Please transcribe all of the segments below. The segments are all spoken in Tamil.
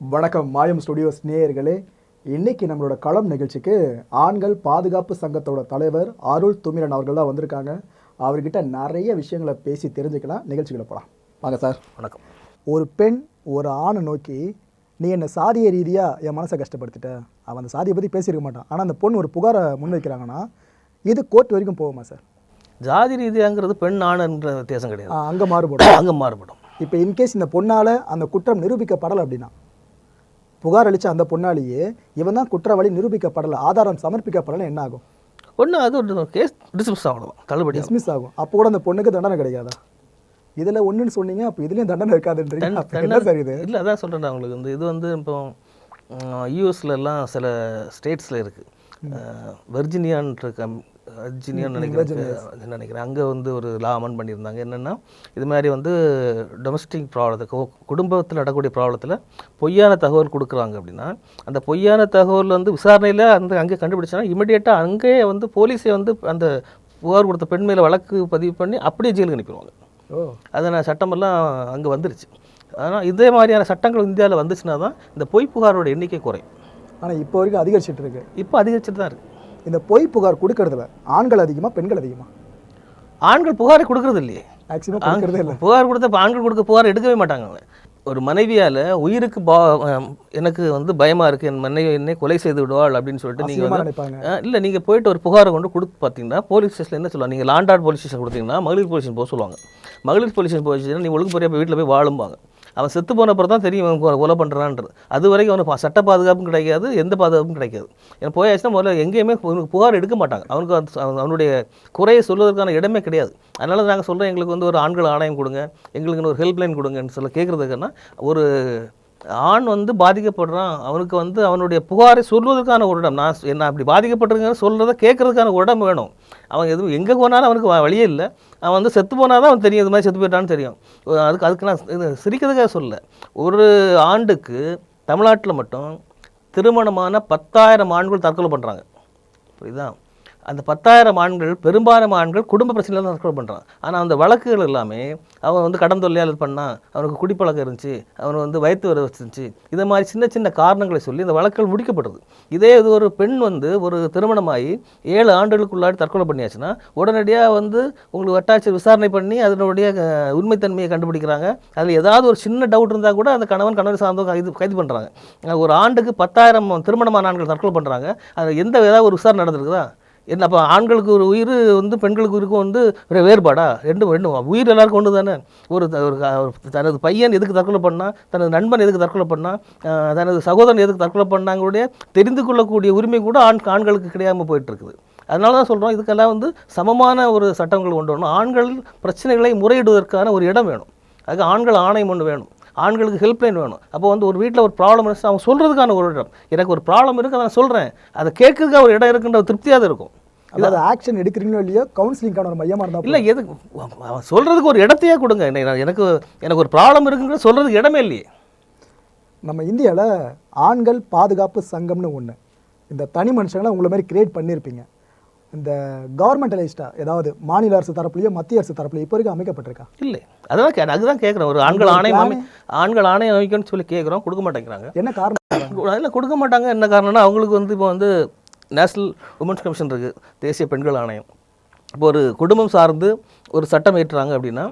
வணக்கம் மாயம் ஸ்டுடியோஸ் நேயர்களே. இன்னைக்கு நம்மளோட களம் நிகழ்ச்சிக்கு ஆண்கள் பாதுகாப்பு சங்கத்தோட தலைவர் அருள் துமிரன் அவர்கள் தான் வந்திருக்காங்க. அவர்கிட்ட நிறைய விஷயங்களை பேசி தெரிஞ்சுக்கலாம். நிகழ்ச்சிகளை போகலாம். வாங்க சார். வணக்கம். ஒரு பெண் ஒரு ஆணை நோக்கி, நீ என்னை சாதிய ரீதியாக என் மனசை கஷ்டப்படுத்திட்ட, அவன் அந்த சாதியை பற்றி பேசியிருக்க மாட்டான், ஆனால் அந்த பொண்ணு ஒரு புகாரை முன்வைக்கிறாங்கன்னா இது கோர்ட் வரைக்கும் போகுமா சார்? ஜாதி ரீதியாங்கிறது பெண் ஆணுன்ற வித்தியாசம் கிடையாது, அங்கே மாறுபடும். அங்கே மாறுபடும். இப்போ இன்கேஸ் இந்த பொண்ணால் அந்த குற்றம் நிரூபிக்கப்படலை அப்படின்னா, புகார் அளித்த அந்த பொண்ணாலேயே இவன் தான் குற்றவாளி நிரூபிக்கப்படலை, ஆதாரம் சமர்ப்பிக்கப்படலை, என்ன ஆகும்? ஒன்று அது ஒரு கேஸ் டிஸ்மிஸ் ஆகணும், தள்ளுபடி டிஸ்மிஸ் ஆகும். அப்போ கூட அந்த பொண்ணுக்கு தண்டனை கிடைக்காதா? இதில் ஒன்றுன்னு சொன்னீங்க, அப்போ இதுலேயும் தண்டனை இருக்காதுன்றீங்க. சரி, இது இல்லை, அதான் சொல்கிறேன் உங்களுக்கு. இது வந்து இப்போ யூஎஸ்லாம் சில ஸ்டேட்ஸில் இருக்குது. வர்ஜினியான்னு நினைக்கிறேன். அங்கே வந்து ஒரு லா அமெண்ட் பண்ணியிருந்தாங்க. என்னென்னா, இது மாதிரி வந்து டொமஸ்டிக் ப்ராப்ளத்தை, குடும்பத்தில் நடக்கக்கூடிய ப்ராப்ளத்தில் பொய்யான தகவல் கொடுக்குறாங்க அப்படின்னா, அந்த பொய்யான தகவல் வந்து விசாரணையில் அங்கே கண்டுபிடிச்சா இமிடியேட்டாக அங்கேயே வந்து போலீஸை வந்து அந்த புகார் கொடுத்த பெண் மேலே வழக்கு பதிவு பண்ணி அப்படியே ஜெயிலுக்கு அனுப்பிடுவாங்க. அதனால் சட்டமெல்லாம் அங்கே வந்துருச்சு. ஆனால் இதே மாதிரியான சட்டங்கள் இந்தியாவில் வந்துச்சுன்னா தான் இந்த பொய் புகாரோட எண்ணிக்கை குறையும். ஆனால் இப்போ வரைக்கும் அதிகரிச்சுட்டு இருக்கு. இப்போ அதிகரிச்சுட்டு தான் இருக்குது. இந்த பொய் புகார் கொடுக்கறதுல ஆண்கள் அதிகமாக பெண்கள் அதிகமாக? ஆண்கள் புகாரை கொடுக்கறது இல்லையே, மேக்ஸிமம் கொடுக்கறதே இல்லை. புகார் கொடுத்த ஆண்கள் கொடுக்க புகார் எடுக்கவே மாட்டாங்க. ஒரு மனைவியால் உயிருக்கு எனக்கு வந்து பயமாக இருக்குது, என் மனைவி என்னை கொலை செய்து விடுவாள் அப்படின்னு சொல்லிட்டு நீங்கள் நினைப்பாங்க. இல்லை, நீங்கள் போயிட்டு ஒரு புகாரை கொண்டு கொடுத்து பார்த்தீங்கன்னா போலீஸ் ஸ்டேஷனில் என்ன சொல்லுவாங்க, நீங்கள் லாண்டார்ட் போலீஸ் ஸ்டேஷன் கொடுத்தீங்கன்னா மகளிர் போலீஸ் ஸ்டேஷன் போக சொல்லுவாங்க. மகளிர் போலீஸ் ஸ்டேஷன் போச்சுன்னா நீ ஒழுங்கு போய் வீட்டில் போய் வாழும்பாங்க. அவன் செத்து போன அப்புறம் தான் தெரியும் அவன் கொலை பண்ணுறான்றது. அது வரைக்கும் அவனுக்கு சட்ட பாதுகாப்பும் கிடைக்காது, எந்த பாதுகாப்பும் கிடைக்காது. ஏன்னா போயாச்சுன்னா முதல்ல எங்கேயுமே புகார் எடுக்க மாட்டாங்க. அவனுக்கு அவனுடைய குறையை சொல்வதற்கான இடமே கிடையாது. அதனால நாங்கள் சொல்கிறோம், எங்களுக்கு வந்து ஒரு ஆண்கள் ஆணையம் கொடுங்க, எங்களுக்கு ஒரு ஹெல்ப்லைன் கொடுங்கன்னு சொல்ல கேட்குறதுக்குன்னா, ஒரு ஆண் வந்து பாதிக்கப்படுறான், அவனுக்கு வந்து அவனுடைய புகாரை சொல்வதற்கான ஒரு இடம், நான் என்ன அப்படி பாதிக்கப்பட்டிருக்கேன்னு சொல்கிறத கேட்குறதுக்கான ஒரு இடம் வேணும். அவன் எதுவும் எங்கே போனாலும் அவனுக்கு வழியே இல்லை. அவன் வந்து செத்து போனால் தான் அவன் தெரியும், இது மாதிரி செத்து போயிட்டான்னு தெரியும். அதுக்கு நான் இது சிரிக்கிறதுக்காக சொல்லலை. ஒரு ஆண்டுக்கு தமிழ்நாட்டில் மட்டும் திருமணமான 10,000 ஆண்கள் தற்கொலை பண்ணுறாங்க. புரியுதா? அந்த 10,000 ஆண்கள், பெரும்பாலான ஆண்கள் குடும்ப பிரச்சனையில் தான் தற்கொலை பண்ணுறான். ஆனால் அந்த வழக்குகள் எல்லாமே அவன் வந்து கடன் தொல்லையால் இது பண்ணான், அவனுக்கு குடிப்பழக்கம் இருந்துச்சு, அவனுக்கு வந்து வயிற்று வர வச்சிருந்துச்சு, இதை மாதிரி சின்ன சின்ன காரணங்களை சொல்லி இந்த வழக்குகள் முடிக்கப்படுது. இதே இது ஒரு பெண் வந்து ஒரு திருமணமாகி 7 ஆண்டுகளுக்குள்ளாடி தற்கொலை பண்ணியாச்சுன்னா உடனடியாக வந்து உங்களுக்கு வட்டாட்சி விசாரணை பண்ணி அதனுடைய உண்மைத்தன்மையை கண்டுபிடிக்கிறாங்க. அதில் ஏதாவது ஒரு சின்ன டவுட் இருந்தால் கூட அந்த கணவன் சார்ந்தவங்க கைது பண்ணுறாங்க. ஒரு ஆண்டுக்கு 10,000 திருமணமான ஆண்கள் தற்கொலை பண்ணுறாங்க. அது ஏதாவது ஒரு விசாரணை நடந்திருக்குதா? என்ன அப்போ ஆண்களுக்கு ஒரு உயிர் வந்து பெண்களுக்கு உயிருக்கும் வந்து வேறுபாடா? ரெண்டும் உயிர் எல்லாருக்கும் ஒன்று தானே. ஒரு தனது பையன் எதுக்கு தற்கொலை பண்ணால், தனது நண்பன் எதுக்கு தற்கொலை பண்ணால், தனது சகோதரன் எதுக்கு தற்கொலை பண்ணாங்களுடைய தெரிந்து கொள்ளக்கூடிய உரிமை கூட ஆண்களுக்கு கிடையாமல் போயிட்டுருக்குது. அதனால தான் சொல்கிறோம், இதுக்கெல்லாம் வந்து சமமான ஒரு சட்டங்கள் கொண்டு வரணும். ஆண்கள் பிரச்சனைகளை முறையிடுவதற்கான ஒரு இடம் வேணும். அதுக்கு ஆண்கள் ஆணையம் ஒன்று வேணும், ஆண்களுக்கு ஹெல்ப்லைன் வேணும். அப்போ வந்து ஒரு வீட்டில் ஒரு ப்ராப்ளம் இருந்துச்சு, அவங்க சொல்கிறதுக்கான ஒரு இடம், எனக்கு ஒரு ப்ராப்ளம் இருக்குது நான் சொல்கிறேன், அதை கேட்கறதுக்காக ஒரு இடம் இருக்குன்ற திருப்தியாக இருக்கும். அதாவது ஆக்ஷன் எடுக்கிறீங்களோ இல்லையோ கவுன்சிலிங்கான ஒரு மையமாக இருந்தால் இல்லை, எதுக்கு அவன் சொல்கிறதுக்கு ஒரு இடத்தையே கொடுங்க. எனக்கு ஒரு ப்ராப்ளம் இருக்குங்கிற சொல்கிறதுக்கு இடமே இல்லையே. நம்ம இந்தியாவில் ஆண்கள் பாதுகாப்பு சங்கம்னு ஒன்று, இந்த தனி மனுஷங்களை உங்களை மாதிரி கிரியேட் பண்ணியிருப்பீங்க. இந்த கவர்மெண்டலைஸ்டாக ஏதாவது மாநில அரசு தரப்புலையோ மத்திய அரசு தரப்புலையோ இப்போ வரைக்கும் அமைக்கப்பட்டிருக்கா? இல்லை. அதுதான் கேட்குறேன். ஒரு ஆண்கள் ஆணையம் அமைக்கணும்னு சொல்லி கேட்குறோம், கொடுக்க மாட்டேங்கிறாங்க. என்ன காரணம்? அதில் கொடுக்க மாட்டாங்க. என்ன காரணம்னா, அவங்களுக்கு வந்து இப்போ வந்து நேஷ்னல் உமன்ஸ் கமிஷன் இருக்குது, தேசிய பெண்கள் ஆணையம். இப்போ ஒரு குடும்பம் சார்ந்து ஒரு சட்டம் ஏற்றுறாங்க அப்படின்னா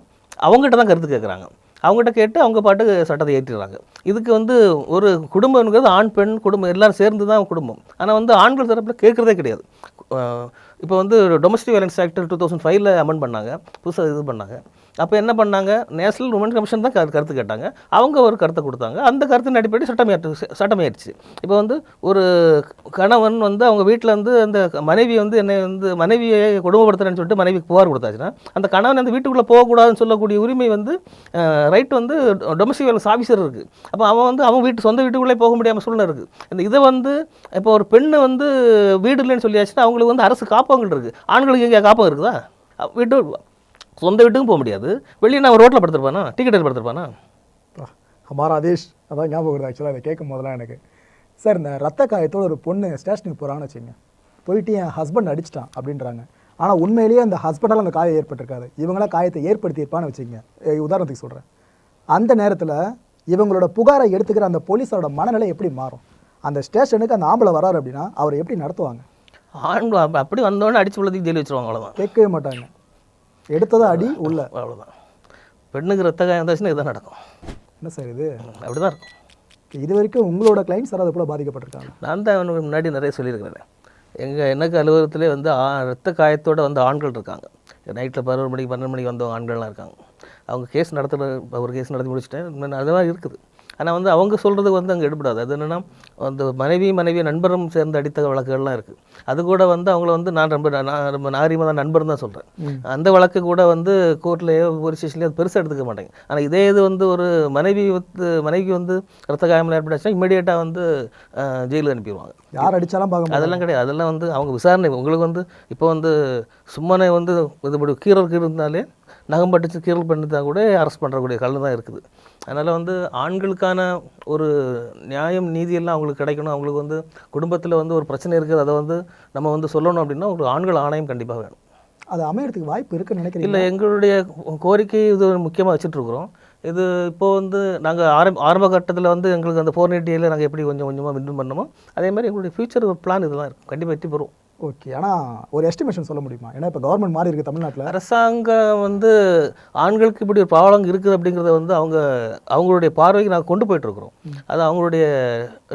அவங்ககிட்ட தான் கருத்து கேட்குறாங்க. அவங்ககிட்ட கேட்டு அவங்க பாட்டு சட்டத்தை ஏற்றிடுறாங்க. இதுக்கு வந்து ஒரு குடும்பம்ங்கிறது ஆண் பெண் குடும்பம் எல்லோரும் சேர்ந்து தான் குடும்பம். ஆனால் வந்து ஆண்கள் தரப்பில் கேட்குறதே கிடையாது. இப்போ வந்து டொமஸ்டிக் வயலன்ஸ் ஆக்ட் 2005 அமெண்ட் பண்ணாங்க, புதுசாக இது பண்ணாங்க. அப்போ என்ன பண்ணாங்க, நேஷனல் உமன் கமிஷன் தான் கருத்து கேட்டாங்க. அவங்க ஒரு கருத்தை கொடுத்தாங்க. அந்த கருத்தின் அடிப்படை சட்டமேற்றுச்சு. இப்போ வந்து ஒரு கணவன் வந்து அவங்க வீட்டில் வந்து அந்த மனைவி வந்து என்னை வந்து மனைவியை கொடுமைப்படுத்துறேன்னு சொல்லிட்டு மனைவிக்கு புகார் கொடுத்தாச்சுன்னா அந்த கணவன் அந்த வீட்டுக்குள்ளே போகக்கூடாதுன்னு சொல்லக்கூடிய உரிமை வந்து ரைட் வந்து டொமஸ்டிக் வயலன்ஸ் ஆஃபீஸர் இருக்குது. அப்போ அவன் வந்து அவன் சொந்த வீட்டுக்குள்ளே போக முடியாமல் சூழ்நிலை இருக்குது. இந்த இதை வந்து இப்போ ஒரு பெண்ணு வந்து வீடு இல்லைன்னு சொல்லியாச்சுன்னா அவங்களுக்கு வந்து அரசு காப்பகங்கள் இருக்குது. ஆண்களுக்கு எங்கே காப்பகம் இருக்குதா? வீட்டு சொந்த வீட்டுக்கும் போக முடியாது. வெளியே நான் ரோட்டில் படுத்துருப்பானா, டிக்கெட் படுத்துருப்பானா? ஹமாரா தேஷ். அதான் ஞாபகம் வருது ஆக்சுவலாக அதை கேட்கும் போதெல்லாம் எனக்கு. சார், இந்த ரத்த காயத்தோடு ஒரு பொண்ணு ஸ்டேஷனுக்கு போகிறான்னு வச்சுங்க, போயிட்டு என் ஹஸ்பண்ட் அடிச்சிட்டான் அப்படின்றாங்க. ஆனால் உண்மையிலேயே அந்த ஹஸ்பண்டால் அந்த காயம் ஏற்பட்டிருக்காது, இவங்களாம் காயத்தை ஏற்படுத்தியிருப்பான்னு வச்சுங்க. உதாரணத்துக்கு சொல்கிறேன். அந்த நேரத்தில் இவங்களோட புகாரை எடுத்துக்கிற அந்த போலீஸோட மனநிலை எப்படி மாறும்? அந்த ஸ்டேஷனுக்கு அந்த ஆம்பளை வராரு அப்படின்னா அவர் எப்படி நடத்துவாங்க? அப்படி வந்தோடனே அடிச்சு உள்ளதுக்கு ஜெயில் வச்சுருவாங்க, அவ்வளோதான். கேட்கவே மாட்டாங்க, எடுத்ததா அடி உள்ள, அவ்வளோதான். பெண்ணுக்கு ரத்த காயம் இருந்துச்சுன்னா இதுதான் நடக்கும். என்ன சார் இது? அப்படி தான் இருக்கும். இது வரைக்கும் உங்களோட கிளைண்ட்ஸ் யாராவது போல பாதிக்கப்பட்டிருக்காங்க? நான் தான் அவனுக்கு முன்னாடி நிறைய சொல்லியிருக்கிறேன். எனக்கு அலுவலகத்திலே வந்து ரத்த காயத்தோடு வந்து ஆண்கள் இருக்காங்க. நைட்டில் 11 மணிக்கு 12 மணிக்கு வந்தவங்க ஆண்கள்லாம் இருக்காங்க. அவங்க கேஸ் நடத்துகிற ஒரு கேஸ் நடத்தி முடிச்சுட்டேன், அதெல்லாம் இருக்குது. ஆனால் வந்து அவங்க சொல்கிறது வந்து அங்கே எடுபடாது. அது என்னென்னா அந்த மனைவி நண்பரும் சேர்ந்து அடித்த வழக்குகள்லாம் இருக்குது. அது கூட வந்து அவங்கள வந்து நான் ரொம்ப நாகரிகமாக தான் நண்பர் தான் சொல்கிறேன். அந்த வழக்கு கூட வந்து கோர்ட்லேயோ போலீஸ் ஸ்டேஷன்லேயோ அது பெருசாக எடுத்துக்க மாட்டேங்க. ஆனால் இதே இது வந்து ஒரு மனைவிக்கு வந்து ரத்த காயம்லாம் ஏற்பட்டாச்சுன்னா இமீடியட்டாக வந்து ஜெயிலுக்கு அனுப்பிடுவாங்க. யார் அடித்தாலும் பார்க்க அதெல்லாம் கிடையாது. அதெல்லாம் வந்து அவங்க விசாரணை உங்களுக்கு வந்து இப்போ வந்து சும்மானே வந்து இது கீரல் இருந்தாலே நகம் பட்டுச்சு கீரல் பண்ணிட்டா கூட அரெஸ்ட் பண்ணுறக்கூடிய காலம் தான் இருக்குது. அதனால் வந்து ஆண்களுக்கான ஒரு நியாயம் நீதியெல்லாம் அவங்களுக்கு கிடைக்கணும். அவங்களுக்கு வந்து குடும்பத்தில் வந்து ஒரு பிரச்சனை இருக்குது, அதை வந்து நம்ம வந்து சொல்லணும் அப்படின்னா ஒரு ஆண்கள் ஆணையம் கண்டிப்பாக வேணும். அது அமையறதுக்கு வாய்ப்பு இருக்குன்னு நினைக்கிறேன். இல்லை, எங்களுடைய கோரிக்கை இது முக்கியமாக வச்சுட்ருக்குறோம். இது இப்போது வந்து நாங்கள் ஆரம்ப கட்டத்தில் வந்து எங்களுக்கு அந்த 480 நாங்கள் எப்படி கொஞ்சம் கொஞ்சமாக வின் பண்ணோமோ அதே மாதிரி எங்களுடைய ஃபியூச்சர் பிளான் இதெல்லாம் இருக்கும், கண்டிப்பாக வெற்றி பெறும். ஓகே, ஆனால் ஒரு எஸ்டிமேஷன் சொல்ல முடியுமா? ஏன்னா இப்போ கவர்மெண்ட் மாறி இருக்குது தமிழ்நாட்டில். அரசாங்கம் வந்து ஆண்களுக்கு இப்படி ஒரு ப்ராப்ளம் இருக்குது அப்படிங்கிறத வந்து அவங்களுடைய பார்வைக்கு நாங்கள் கொண்டு போயிட்டுருக்குறோம். அது அவங்களுடைய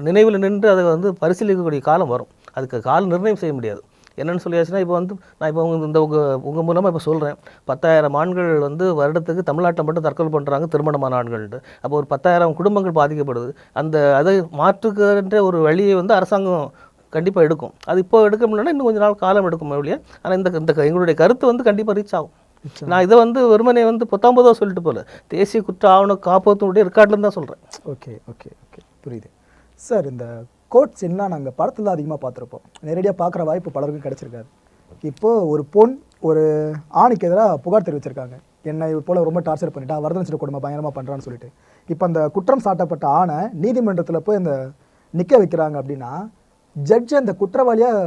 நினைவில் நின்று அதை வந்து பரிசீலிக்கக்கூடிய காலம் வரும். அதுக்கு கால நிர்ணயம் செய்ய முடியாது. என்னென்னு சொல்லியாச்சுன்னா இப்போ வந்து நான் இப்போ உங்கள் மூலமாக இப்போ சொல்கிறேன், 10,000 ஆண்கள் வந்து வருடத்துக்கு தமிழ்நாட்டில் மட்டும் தற்கொலை பண்ணுறாங்க திருமணமான ஆண்கள்ட்டு. அப்போ ஒரு 10,000 குடும்பங்கள் பாதிக்கப்படுது. அதை மாற்றுக்கின்ற ஒரு வழியை வந்து அரசாங்கம் கண்டிப்பாக எடுக்கும். அது இப்போ எடுக்க முடியலன்னா இன்னும் கொஞ்சம் நாள் காலம் எடுக்கும் இல்லையா. ஆனால் இந்த எங்களுடைய கருத்து வந்து கண்டிப்பாக ரீச் ஆகும். நான் இதை வந்து வெறுமனே வந்து 19 சொல்லிட்டு போல தேசிய குற்ற ஆவண காப்பகத்தினுடைய ரெக்கார்ட்லேருந்து தான் சொல்கிறேன். ஓகே ஓகே ஓகே புரியுது சார். இந்த கோட் சீன்லாம் நாங்கள் படத்தில் தான் அதிகமாக பார்த்துருப்போம், நேரடியாக பார்க்குற வாய்ப்பு பலருக்கும் கிடச்சிருக்காது. இப்போது ஒரு பொண் ஒரு ஆணுக்கு எதிராக புகார் தெரிவிச்சிருக்காங்க, என்னை போல் ரொம்ப டார்ச்சர் பண்ணிட்டா, வரதட்சணை கொடுமை பயங்கரமாக பண்ணுறான்னு சொல்லிட்டு. இப்போ அந்த குற்றம் சாட்டப்பட்ட ஆணை நீதிமன்றத்தில் போய் இந்த நிற்க வைக்கிறாங்க அப்படின்னா ஜட்ஜ் அந்த குற்றவாளியாக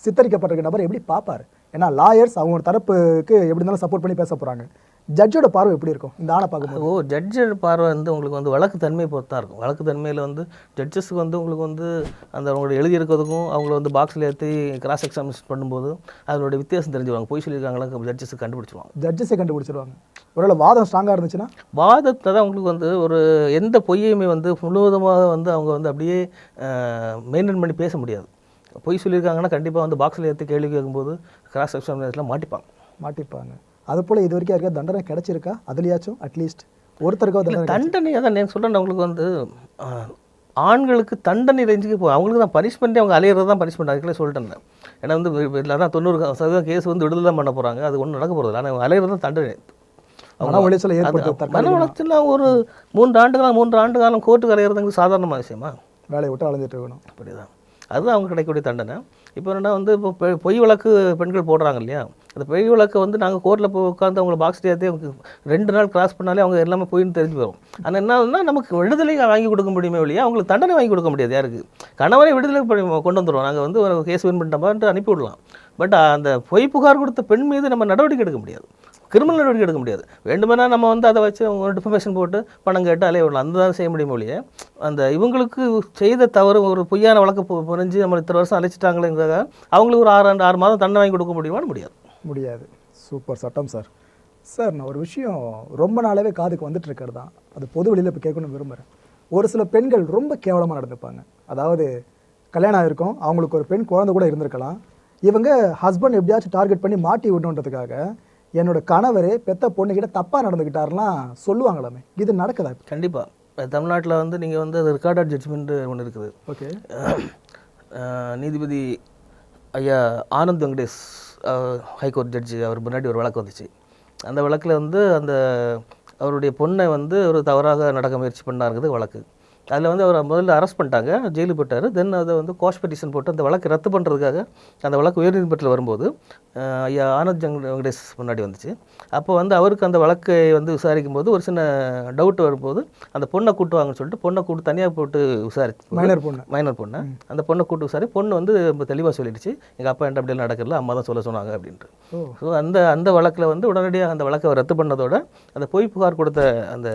சித்தரிக்கப்பட்டிருக்க நபர் எப்படி பார்ப்பார்? ஏன்னா லாயர்ஸ் அவங்களோட தரப்புக்கு எப்படி இருந்தாலும் சப்போர்ட் பண்ணி பேச போகிறாங்க. ஜட்ஜோட பார்வை எப்படி இருக்கும் இந்த ஆணை பார்க்கும்போது? ஜட்ஜோட பார்வை வந்து உங்களுக்கு வந்து வழக்கு தன்மையை பொறுத்து தான் இருக்கும். வழக்கு தன்மையில் வந்து ஜட்ஜஸ்க்கு வந்து உங்களுக்கு வந்து அந்த அவங்களோட எழுதியிருக்கிறதுக்கும் அவங்கள வந்து பாக்ஸில் ஏற்றி கிராஸ் எக்ஸாமினேஷன் பண்ணும்போது அதனுடைய வித்தியாசம் தெரிஞ்சுவாங்க. பொய் சொல்லியிருக்காங்களா ஜட்ஜஸ் கண்டுபிடிச்சிருவாங்க. ஜட்ஜஸே கண்டுபிடிச்சிருவாங்க. ஒருவேளை வாதம் ஸ்ட்ராங்காக இருந்துச்சுன்னா வாதத்தை தான் உங்களுக்கு வந்து ஒரு எந்த பொய்யுமே வந்து முழுவதுமாக வந்து அவங்க வந்து அப்படியே மெயின்டைன் பண்ணி பேச முடியாது. பொய் சொல்லியிருக்காங்கன்னா கண்டிப்பாக வந்து பாக்ஸில் ஏற்றி கேள்வி கேட்கும்போது கிராஸ் எக்ஸாமினேஷனில் மாட்டிப்பாங்க. அது போல் இது வரைக்கும் யாருக்கா தண்டனை கிடைச்சிருக்கா? அதுலையாச்சும் அட்லீஸ்ட் ஒருத்தருக்கோ தண்டனை தான் நான் சொல்கிறேன். அவங்களுக்கு வந்து ஆண்களுக்கு தண்டனை ரேஞ்சுக்கு அவங்களுக்கு தான் பனிஷ்மெண்ட்டே, அவங்க அலையிறது தான் பனிஷ்மெண்ட். அதுக்குள்ளே சொல்லிட்டேன். ஏன்னா வந்து இல்லை தான் 90% கேஸ் வந்து விடுதலை தான் பண்ண போகிறாங்க, அது ஒன்றும் நடக்க போகிறது. ஆனால் அவங்க அலையிறது தான் தண்டனை. மன உளைச்சல் ஒரு 3 ஆண்டு காலம் கோர்ட்டுக்கு அலையிறதுக்கு சாதாரணமான விஷயமா? வேலையை விட்டு அலைஞ்சிட்டு இருக்கணும். அப்படிதான், அதுதான் அவங்க கிடைக்கக்கூடிய தண்டனை. இப்போ என்னென்னா வந்து இப்போ பொய் வழக்கு பெண்கள் போடுறாங்க இல்லையா, அந்த பொய் வழக்கை வந்து நாங்கள் கோர்ட்டில் போய் உட்காந்து அவங்களை பாக்ஸ் ஏற்றி 2 நாள் கிராஸ் பண்ணாலே அவங்க எல்லாமே பொய்ன்னு தெரிஞ்சு வரும். ஆனால் என்னன்னா நமக்கு விடுதலை வாங்கி கொடுக்க முடியுமே இல்லையா, அவங்களுக்கு தண்டனை வாங்கி கொடுக்க முடியாது. யாருக்கு? கணவரை விடுதலை கொண்டு வந்துடுவோம், நாங்கள் வந்து ஒரு கேஸ் வின் பண்ணிட்டோம்ட்டு அனுப்பிவிடலாம். பட் அந்த பொய் புகார் கொடுத்த பெண் மீது நம்ம நடவடிக்கை எடுக்க முடியாது, கிரிமினல் நடவடிக்கை எடுக்க முடியாது. வேண்டுமெனா நம்ம வந்து அதை வச்சு அவங்க டிஃபமேஷன் போட்டு பணம் கேட்டு அலைய விடலாம், அந்த தான் செய்ய முடியும் இல்லையே. அந்த இவங்களுக்கு செய்த தவறு ஒரு பொய்யான வழக்கு புரிஞ்சு நம்ம இத்தனை வருஷம் அழைச்சிட்டாங்களேங்கிறத அவங்களுக்கு ஒரு 6 மாதம் தண்டனை வாங்கி கொடுக்க முடியுமான்னு முடியாது. சூப்பர் சட்டம் சார். சார், நான் ஒரு விஷயம் ரொம்ப நாளாகவே காதுக்கு வந்துட்டு இருக்கிறது தான், அது பொது வெளியில் இப்போ கேட்கணும்னு விரும்புகிறேன். ஒரு சில பெண்கள் ரொம்ப கேவலமாக நடந்துப்பாங்க. அதாவது கல்யாணம் ஆகிருக்கும், அவங்களுக்கு ஒரு பெண் குழந்தை கூட இருந்திருக்கலாம். இவங்க ஹஸ்பண்ட் எப்படியாச்சும் டார்கெட் பண்ணி மாட்டி விடணுன்றதுக்காக என்னோட கணவர் பெத்த பொண்ணுக்கிட்ட தப்பாக நடந்துக்கிட்டாருலாம் சொல்லுவாங்களாமே, இது நடக்குதா? கண்டிப்பாக தமிழ்நாட்டில் வந்து நீங்கள் வந்து அது ரெக்கார்டட் ஜட்ஜ்மெண்ட் ஒன்று இருக்குது. ஓகே. நீதிபதி ஐயா ஆனந்த் வெங்கடேஷ் ஹைகோர்ட் ஜட்ஜி அவர் முன்னாடி ஒரு வழக்கு வந்துச்சு. அந்த வழக்கில் வந்து அவருடைய பொண்ணை வந்து ஒரு தவறாக நடக்க முயற்சி பண்ணாருங்கிறது வழக்கு. அதில் வந்து அவர் முதல்ல அரெஸ்ட் பண்ணிட்டாங்க, ஜெயிலுக்கு போட்டார். தென் அதை வந்து கோஷ் பெட்டிஷன் போட்டு அந்த வழக்கு ரத்து பண்ணுறதுக்காக அந்த வழக்கு உயர்நீதிமன்றத்தில் வரும்போது ஐயா ஆனந்த் வெங்கடேஷ் முன்னாடி வந்துச்சு. அப்போ வந்து அவருக்கு அந்த வழக்கை வந்து விசாரிக்கும் போது ஒரு சின்ன டவுட் வரும்போது அந்த பொண்ணை கூட்டுவாங்கன்னு சொல்லிட்டு பொண்ணை கூட்டு தனியாக போட்டு விசாரிச்சு, மைனர் பொண்ணை அந்த பொண்ணை கூட்டு பொண்ணு வந்து ரொம்ப தெளிவாக சொல்லிடுச்சு, எங்கள் அப்பா என்கிட்ட அப்படியே நடக்கல, அம்மா தான் சொல்ல சொன்னாங்க அப்படின்ட்டு. ஸோ அந்த வழக்கில் வந்து உடனடியாக அந்த வழக்கை ரத்து பண்ணதோட அந்த பொய் புகார் கொடுத்த அந்த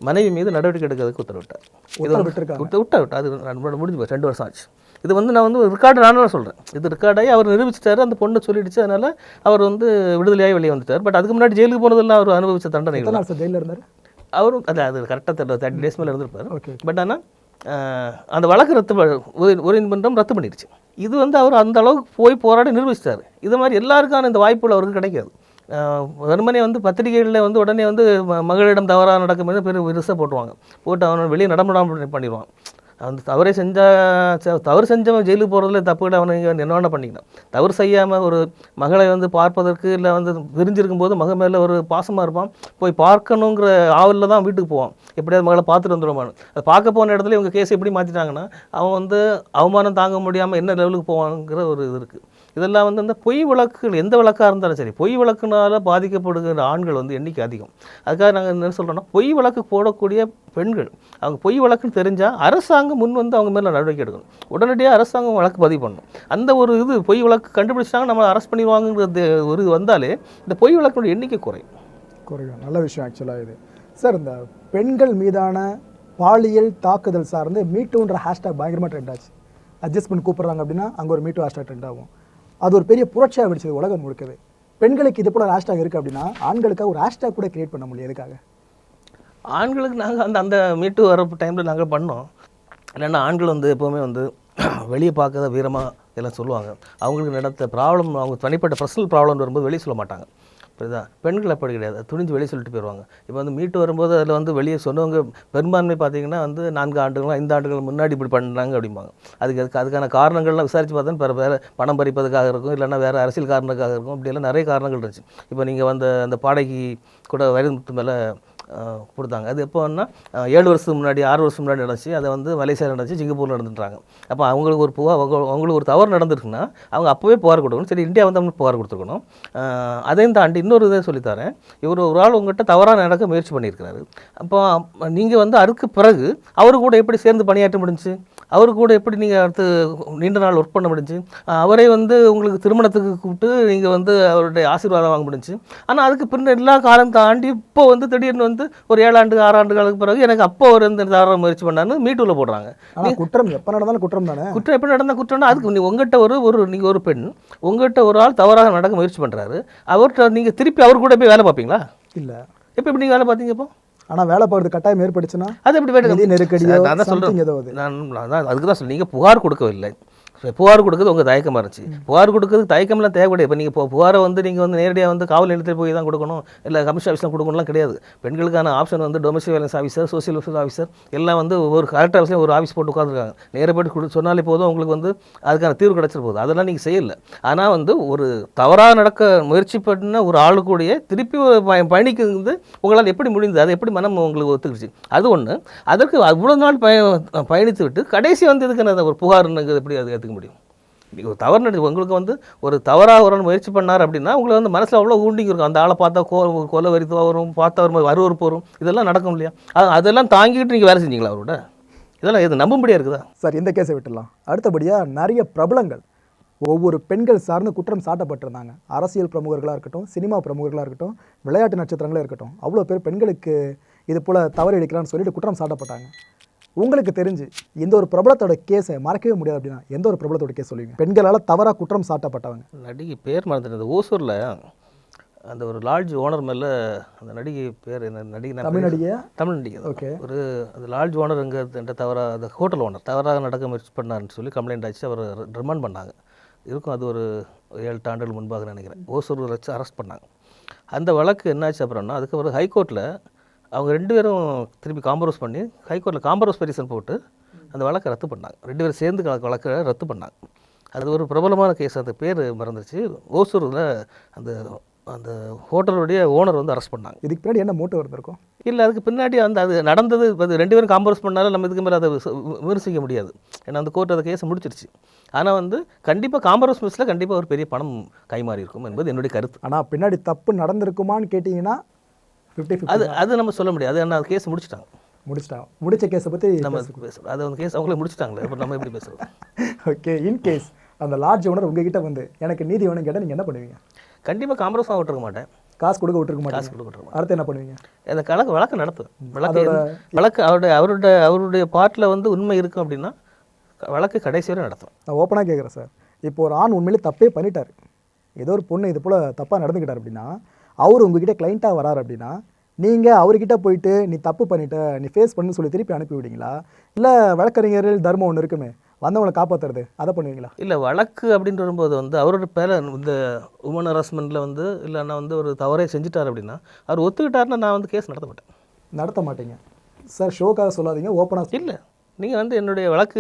மனைவி மீது நடவடிக்கை எடுக்கிறதுக்கு உத்தரவிட்டார். இது விட்டார் அது முடிஞ்சு போய் 2 வருஷம் ஆச்சு. இது வந்து நான் வந்து ரெக்கார்டு நானும் சொல்கிறேன். இது ரெக்கார்டாகி அவர் நிரூபிச்சிட்டாரு, அந்த பொண்ணு சொல்லிடுச்சு. அதனால் அவர் வந்து விடுதலையாகி வெளியே வந்துட்டார். பட் அதுக்கு முன்னாடி ஜெயிலுக்கு போனதெல்லாம் அவர் அனுபவித்த தண்டனை ஜெயிலில் இருந்தார் அவரும். அது கரெக்டாக 30 டேஸ் மேலே இருந்திருப்பார். பட் ஆனால் அந்த வழக்கு உயர்நீதிமன்றம் ரத்து பண்ணிடுச்சு. இது வந்து அவர் அந்த அளவுக்கு போய் போராடி நிரூபிச்சிட்டார். இது மாதிரி எல்லாருக்கான இந்த வாய்ப்புகள் அவருக்கு கிடைக்காது. வெறுமனே வந்து பத்திரிகைகளில் வந்து உடனே வந்து மகளிடம் தவறாக நடக்கும் பெரிய விரிசை போட்டுருவாங்க, போட்டு அவனை வெளியே நடமுடாமல் பண்ணிடுவான். அந்த தவறு செஞ்சவன் ஜெயிலுக்கு போகிறதுல தப்பு, அவனை என்ன வேணா பண்ணிக்கணும். தவறு செய்யாமல் ஒரு மகளை வந்து பார்ப்பதற்கு இல்லை வந்து விரிஞ்சிருக்கும் போது மக மேலே ஒரு பாசமாக இருப்பான், போய் பார்க்கணுங்கிற ஆவலில் தான் வீட்டுக்கு போவான். எப்படியாவது மகளை பார்த்துட்டு வந்துடுவான். அது பார்க்க போன இடத்துல இவங்க கேஸ் எப்படி மாற்றிட்டாங்கன்னா அவன் வந்து அவமானம் தாங்க முடியாமல் என்ன லெவலுக்கு போவாங்கிற ஒரு இது இருக்குது. இதெல்லாம் வந்து அந்த பொய் வழக்குகள் எந்த வழக்காக இருந்தாலும் சரி, பொய் வழக்குனால் பாதிக்கப்படுகிற ஆண்கள் வந்து எண்ணிக்கை அதிகம். அதுக்காக நாங்கள் என்ன சொல்கிறோன்னா, பொய் வழக்கு போடக்கூடிய பெண்கள் அவங்க பொய் வழக்குன்னு தெரிஞ்சால் அரசாங்கம் முன் வந்து அவங்க மேலே நடவடிக்கை எடுக்கணும். உடனடியாக அரசாங்கம் வழக்கு பதிவு பண்ணணும். அந்த ஒரு இது பொய் வழக்கு கண்டுபிடிச்சிட்டாங்க நம்ம அரெஸ்ட் பண்ணிடுவாங்கிறது ஒரு வந்தாலே இந்த பொய் வழக்கினுடைய எண்ணிக்கை குறையும். நல்ல விஷயம் ஆக்சுவலாக இது. சார், இந்த பெண்கள் மீதான பாலியல் தாக்குதல் சார்ந்து மீட்டுன்ற ஹேஷ்டாக் பயங்கரமாக ட்ரெண்ட் ஆச்சு. அட்ஜஸ்ட்மெண்ட் கூப்பிட்றாங்க அப்படின்னா அங்கே ஒரு மீட்டு ஹேஷ்டாக் ட்ரெண்ட் ஆகும். அது ஒரு பெரிய புரட்சியாக வெடிச்சது உலகம் முழுக்கவே. பெண்களுக்கு இது போல ஹேஷ்டாக் இருக்குது அப்படின்னா ஆண்களுக்காக ஒரு ஹேஷ்டாக் கூட கிரியேட் பண்ண முடியும். எதுக்காக? ஆண்களுக்கு நாங்கள் அந்த மீட்டு வர டைமில் நாங்கள் பண்ணோம். இல்லைன்னா ஆண்கள் வந்து எப்போவுமே வந்து வெளியே பார்க்காத வீரமாக எல்லாம் சொல்லுவாங்க. அவங்களுக்கு நடத்த ப்ராப்ளம், அவங்க தனிப்பட்ட பர்சனல் ப்ராப்ளம் வரும்போது வெளியே சொல்ல மாட்டாங்க. புரியுதா? பெண்கள் அப்படி கிடையாது, துணிஞ்சு வெளியே சொல்லிட்டு போயிடுவாங்க. இப்போ வந்து மீட்டு வரும்போது அதில் வந்து வெளியே சொன்னவங்க பெரும்பான்மை பார்த்தீங்கன்னா வந்து 4 ஆண்டுகள் 5 ஆண்டுகள் முன்னாடி இப்படி பண்ணுறாங்க அப்படிம்பாங்க. அதுக்கான காரணங்கள்லாம் விசாரித்து பார்த்தா வேறு பணம் பறிப்பதுக்காக இருக்கும், இல்லைன்னா வேறு அரசியல் காரணத்துக்காக இருக்கும். இப்படியெல்லாம் நிறைய காரணங்கள் இருந்துச்சு. இப்போ நீங்கள் வந்து அந்த பாடகி கூட வைரமுத்து மேலே கொடுத்தாங்க. அது எப்போன்னா 7 வருஷத்துக்கு முன்னாடி 6 வருஷம் முன்னாடி நடந்துச்சு. அதை வந்து மலேசியா நடந்துச்சு, சிங்கப்பூரில் நடந்துட்டாங்க. அப்போ அவங்களுக்கு அவங்களுக்கு ஒரு தவறு நடந்திருக்குன்னா அவங்க அப்போவே புகார் கொடுக்கணும். சரி, இந்தியா வந்து அவங்களுக்கு புகார் கொடுத்துருக்கணும். அதையும் தாண்டி இன்னொரு இதை சொல்லித்தரேன். இவர் ஒரு ஆள் உங்கள்கிட்ட தவறாக நடக்க முயற்சி பண்ணியிருக்கிறாரு. அப்போ நீங்கள் வந்து அதுக்கு பிறகு அவரு கூட எப்படி சேர்ந்து பணியாற்ற முடிஞ்சு, அவரு கூட எப்படி நீங்கள் அடுத்து நீண்ட நாள் ஒர்க் பண்ண முடிஞ்சு, அவரே வந்து உங்களுக்கு திருமணத்துக்கு கூப்பிட்டு நீங்கள் வந்து அவருடைய ஆசீர்வாதம் வாங்க முடிஞ்சு. ஆனால் அதுக்கு பின்ன எல்லா காலம் தாண்டி இப்போ வந்து திடீர்னு வந்து ஒரு 7 ஆண்டு 6 ஆண்டுகளுக்கு பிறகு எனக்கு அப்போ ஒரு இந்த தவற முயற்சி பண்ணான்னு மீட்டூரில் போடுறாங்க. குற்றம் எப்போ நடந்தாலும் குற்றம் தானே. குற்றம் எப்படி நடந்தால் குற்றம்னா அதுக்கு உங்கள்கிட்ட நீங்கள் ஒரு பெண் உங்கள்கிட்ட ஒரு ஆள் தவறாக நடக்க முயற்சி பண்ணுறாரு. அவர்கிட்ட நீங்கள் திருப்பி அவர் கூட போய் வேலை பார்ப்பீங்களா? இல்லை. எப்படி நீங்கள் வேலை பார்த்தீங்க? இப்போ ஆனால் வேலை பார்க்குறது கட்டாயம் ஏற்படுச்சுன்னா அது எப்படி நெருக்கடியோ நான் சொல்கிறேன். நான் அதுக்கு தான் சொல்லி நீங்கள் புகார் கொடுக்கவில்லை. புகார் கொடுக்குறது உங்கள் தயக்கமாக இருந்துச்சு. புகார் கொடுக்குறதுக்கு தயக்கம்லாம் தேவைப்படையாது. இப்போ நீங்கள் புகாரை வந்து நீங்கள் வந்து நேரடியாக வந்து காவல் நிலையத்தில் போய் தான் கொடுக்கணும், இல்லை கமிஷன் ஆஃபீஸில் கொடுக்கணும்லாம் கிடையாது. பெண்களுக்கான ஆப்ஷன் வந்து domestic violence officer, social welfare officer எல்லாம் வந்து ஒரு கலெக்டர் ஆஃபீஸில் ஒரு ஆஃபீஸ் போட்டு உட்காந்துருக்காங்க. நேராக போய்ட்டு சொன்னாலே போதும், உங்களுக்கு வந்து அதுக்கான தீர்வு கிடச்சிட போகுது. அதெல்லாம் நீங்கள் செய்யலை. ஆனால் வந்து ஒரு தவறாக நடக்க முயற்சி பண்ண ஒரு ஆளுக்கூடிய திருப்பி பயணிக்கிறது உங்களால் எப்படி முடிந்தது, அது எப்படி மனம் உங்களுக்கு ஒத்துக்கிடுச்சு, அது ஒன்று. அதற்கு அவ்வளோ நாள் பயணித்து விட்டு கடைசி வந்து இதுக்கு ஒரு புகார்னுங்கிறது எப்படி அது ஏற்றுக்க முடியும்? ஒரு தவறு நடந்து உங்களுக்கு வந்து ஒரு தவறாக ஒரு முயற்சி பண்ணார் அப்படின்னா உங்களுக்கு வந்து மனசில் அவ்வளோ ஊண்டிங்க இருக்கும். அந்த ஆளை பார்த்தா கொலை வரித்து வரும், பார்த்தா ஒரு அருவறுப்பு வரும், இதெல்லாம் நடக்கும் இல்லையா? அதெல்லாம் தாங்கிட்டு நீங்கள் வேலை செஞ்சீங்களா அவரோட? இதெல்லாம் எது நம்பும்படியாக இருக்குதா? சார், இந்த கேஸை விட்டுடலாம். அடுத்தபடியாக நிறைய பிரபலங்கள் ஒவ்வொரு பெண்கள் சார்ந்து குற்றம் சாட்டப்பட்டிருந்தாங்க. அரசியல் பிரமுகர்களாக இருக்கட்டும், சினிமா பிரமுகர்களாக இருக்கட்டும், விளையாட்டு நட்சத்திரங்களே இருக்கட்டும், அவ்வளோ பேர் பெண்களுக்கு இது போல் தவறு எடுக்கிறான்னு சொல்லிட்டு குற்றம் சாட்டப்பட்டாங்க. உங்களுக்கு தெரிஞ்சு இந்த ஒரு பிரபலத்தோட கேஸை மறக்கவே முடியாது அப்படின்னா எந்த ஒரு பிரபலத்தோட கேஸ் சொல்லுவீங்க? பெண்களால் தவறாக குற்றம் சாட்டப்பட்டவங்க. நடிகை பேர் மறந்துட்டது. ஓசூரில் அந்த ஒரு லாட்ஜ் ஓனர் மேலே அந்த நடிகை பேர் என்ன? தமிழ் நடிகை. ஓகே. ஒரு அந்த லாட்ஜ் ஓனர் எங்கே தவறாக அந்த ஹோட்டல் ஓனர் தவறாக நடக்க முயற்சி பண்ணார்னு சொல்லி கம்ப்ளைண்ட் ஆச்சு. அவர் ரிமாண்ட் பண்ணாங்க. இருக்கும் அது ஒரு 7 ஆண்டுகள் முன்பாக நினைக்கிறேன். ஓசூர் வச்சு அரெஸ்ட் பண்ணாங்க. அந்த வழக்கு என்னாச்சு அப்புறம்னா அதுக்கப்புறம் ஹைகோர்ட்டில் அவங்க 2 பேரும் திருப்பி காம்ப்ரமைஸ் பண்ணி ஹைகோர்ட்டில் காம்ப்ரமைஸ் பெட்டிஷன் போட்டு அந்த வழக்கை ரத்து பண்ணாங்க. 2 பேரும் சேர்ந்து வழக்கை ரத்து பண்ணாங்க. அது ஒரு பிரபலமான கேஸ். அந்த பேர் மறந்துச்சு. ஓசூரில் அந்த அந்த ஹோட்டலுடைய ஓனர் வந்து அரெஸ்ட் பண்ணாங்க. இதுக்கு பின்னாடி என்ன மோட்டிவ் இருந்திருக்கும்? இல்லை, அதுக்கு பின்னாடி அந்த அது நடந்தது. அது 2 பேரும் காம்ப்ரமைஸ் பண்ணாலும் நம்ம இதுக்கு மேலே அதை விமர்சிக்க முடியாது. ஏன்னா அந்த கோர்ட் அந்த கேஸை முடிச்சிருச்சு. ஆனால் வந்து கண்டிப்பாக காம்ப்ரமைஸில் கண்டிப்பாக ஒரு பெரிய பணம் கைமாறி இருக்கும் என்பது என்னுடைய கருத்து. ஆனால் பின்னாடி தப்பு நடந்திருக்குமான்னு கேட்டிங்கன்னா அது நம்ம சொல்ல முடியாது. அது என்ன கேஸ் முடிச்சிட்டாங்க. முடிச்ச கேஸை பற்றி நம்ம பேசுகிறோம். அது அந்த கேஸ் அவங்களே முடிச்சிட்டாங்களே, அப்புறம் நம்ம எப்படி பேசுகிறோம்? ஓகே. இன் கேஸ் அந்த லாட்ஜ் ஓனர் உங்ககிட்ட வந்து எனக்கு நீதி வேணும்னு கேட்டால் நீங்கள் என்ன பண்ணுவீங்க? கண்டிப்பாக காம்ப்ரமைஸ் ஆகிட்டு இருக்க மாட்டேன். காசு கொடுக்க விட்டுருக்க காசு மாட்டாங்க. கொடுக்க மாட்டோம். அடுத்து என்ன பண்ணுவீங்க? அந்த வழக்கு நடத்தும். வழக்கு அவருடைய பாட்டில் வந்து உண்மை இருக்கும் அப்படின்னா வழக்கு கடைசி வரை நடத்தும். நான் ஓப்பனாக கேட்குறேன் சார். இப்போ ஒரு ஆண் உண்மையிலே தப்பே பண்ணிட்டார், ஏதோ ஒரு பொண்ணு இது போல் தப்பாக நடந்துக்கிட்டார் அப்படின்னா, அவர் உங்ககிட்ட கிளைண்ட்டாக வராரு அப்படின்னா, நீங்கள் அவர்கிட்ட போயிட்டு நீ தப்பு பண்ணிட்ட, நீ ஃபேஸ் பண்ணு சொல்லி திருப்பி அனுப்பி விடுவீங்களா? இல்லை வழக்கறிஞர்கள் தர்மம் ஒன்று இருக்குமே, வந்தவங்களை காப்பாற்றுறது, அதை பண்ணுவீங்களா? இல்லை, வழக்கு அப்படின்னு வரும்போது வந்து அவரோட பேரை இந்த உமன் ஹராஸ்மெண்ட்டில் வந்து இல்லைன்னா வந்து ஒரு தவறை செஞ்சுட்டார் அப்படின்னா அவர் ஒத்துக்கிட்டாருன்னா நான் வந்து கேஸ் நடத்த மாட்டேன். நடத்த மாட்டீங்க சார்? ஷோக்காக சொல்லாதீங்க, ஓப்பனாக. இல்லை, நீங்கள் வந்து என்னுடைய வழக்கு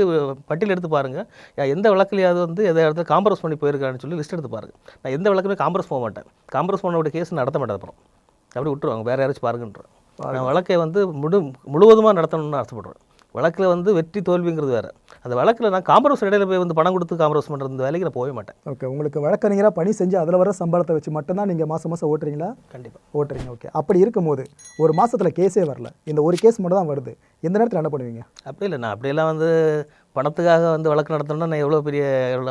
பட்டியல் எடுத்து பாருங்கள். எந்த வழக்குலையாவது வந்து எதை இடத்துல காம்ப்ரமைஸ் பண்ணி போயிருக்கான்னு சொல்லி லிஸ்ட் எடுத்து பாருங்கள். நான் எந்த வழக்குமே காம்ப்ரமைஸ் போக மாட்டேன். காம்ப்ரமைஸ் பண்ணக்கூடிய கேஸ் நடத்த மாட்டேன். அப்புறம் அப்படி விட்டுருவாங்க, வேறு யாராச்சும் பாருங்கன்றேன். நான் வழக்கை வந்து முழுவதுமாக நடத்தணும்னு ஆசைப்படுறேன். வழக்கில் வந்து வெற்றி தோல்விங்கிறது வேறு. அந்த வழக்கில் நான் காம்ப்ரமைஸ் இடையில போய் வந்து பணம் கொடுத்து காம்ப்ரமைஸ் பண்ணுற இந்த வேலைக்கு நான் போகவே மாட்டேன். ஓகே, உங்களுக்கு வழக்கறிஞராக பணி செஞ்சு அதில் வர சம்பளத்தை வச்சு மட்டும்தான் நீங்கள் மாதம் மாதம் ஓட்டுறீங்களா? கண்டிப்பாக ஓட்டுறீங்க. ஓகே, அப்படி இருக்கும்போது ஒரு மாதத்தில் கேஸே வரல, இந்த ஒரு கேஸ் மட்டும் தான் வருது, இந்த நேரத்தில் என்ன பண்ணுவீங்க? அப்படி இல்லை, நான் அப்படியெல்லாம் வந்து பணத்துக்காக வந்து வழக்கு நடத்தணும்னா நான் எவ்வளோ பெரிய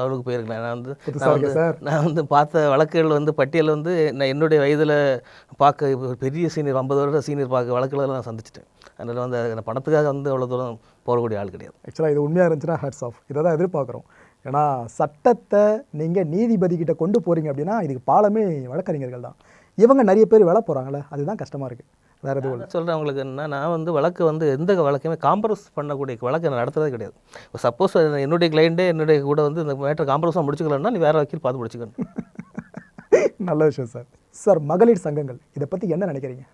அளவுக்கு போயிருக்கேன். நான் வந்து பார்த்த வழக்குகள் வந்து பட்டியல் வந்து நான் என்னுடைய வயதில் பார்க்க ஒரு பெரிய சீனியர் 50 வருட சீனியர் பார்க்க வழக்குகளை நான் சந்திச்சிட்டேன். அதனால் வந்து நான் பணத்துக்காக வந்து அவ்வளோ தூரம் போகக்கூடிய ஆள் கிடையாது. ஆக்சுவலாக இது உண்மையாக இருந்துச்சுன்னா ஹேட்ஸ் ஆஃப், இதை தான் எதிர்பார்க்குறோம். ஏன்னா சட்டத்தை நீங்கள் நீதிபதிக்கிட்ட கொண்டு போகிறீங்க அப்படின்னா இதுக்கு பாலமே வழக்கறிஞர்கள் தான். இவங்க நிறைய பேர் வேலை போகிறாங்களே, அதுதான் கஷ்டமாக இருக்குது. வேறு எதுவும் சொல்கிறேன் உங்களுக்கு என்ன, நான் வந்து வழக்கு வந்து எந்த வழக்கையுமே காம்ப்ரமைஸ் பண்ணக்கூடிய வழக்கை நான் நடத்துறதே கிடையாது. சப்போஸ் என்னுடைய கிளைண்ட்டே என்னுடைய கூட வந்து இந்த மேட்டர் காம்ப்ரமைஸாக முடிச்சுக்கலன்னா நீ வேறு வக்கீல் பார்த்து முடிச்சுக்கணும். நல்ல விஷயம் சார். சார், மகளிர் சங்கங்கள் இதை பற்றி என்ன நினைக்கிறீங்க?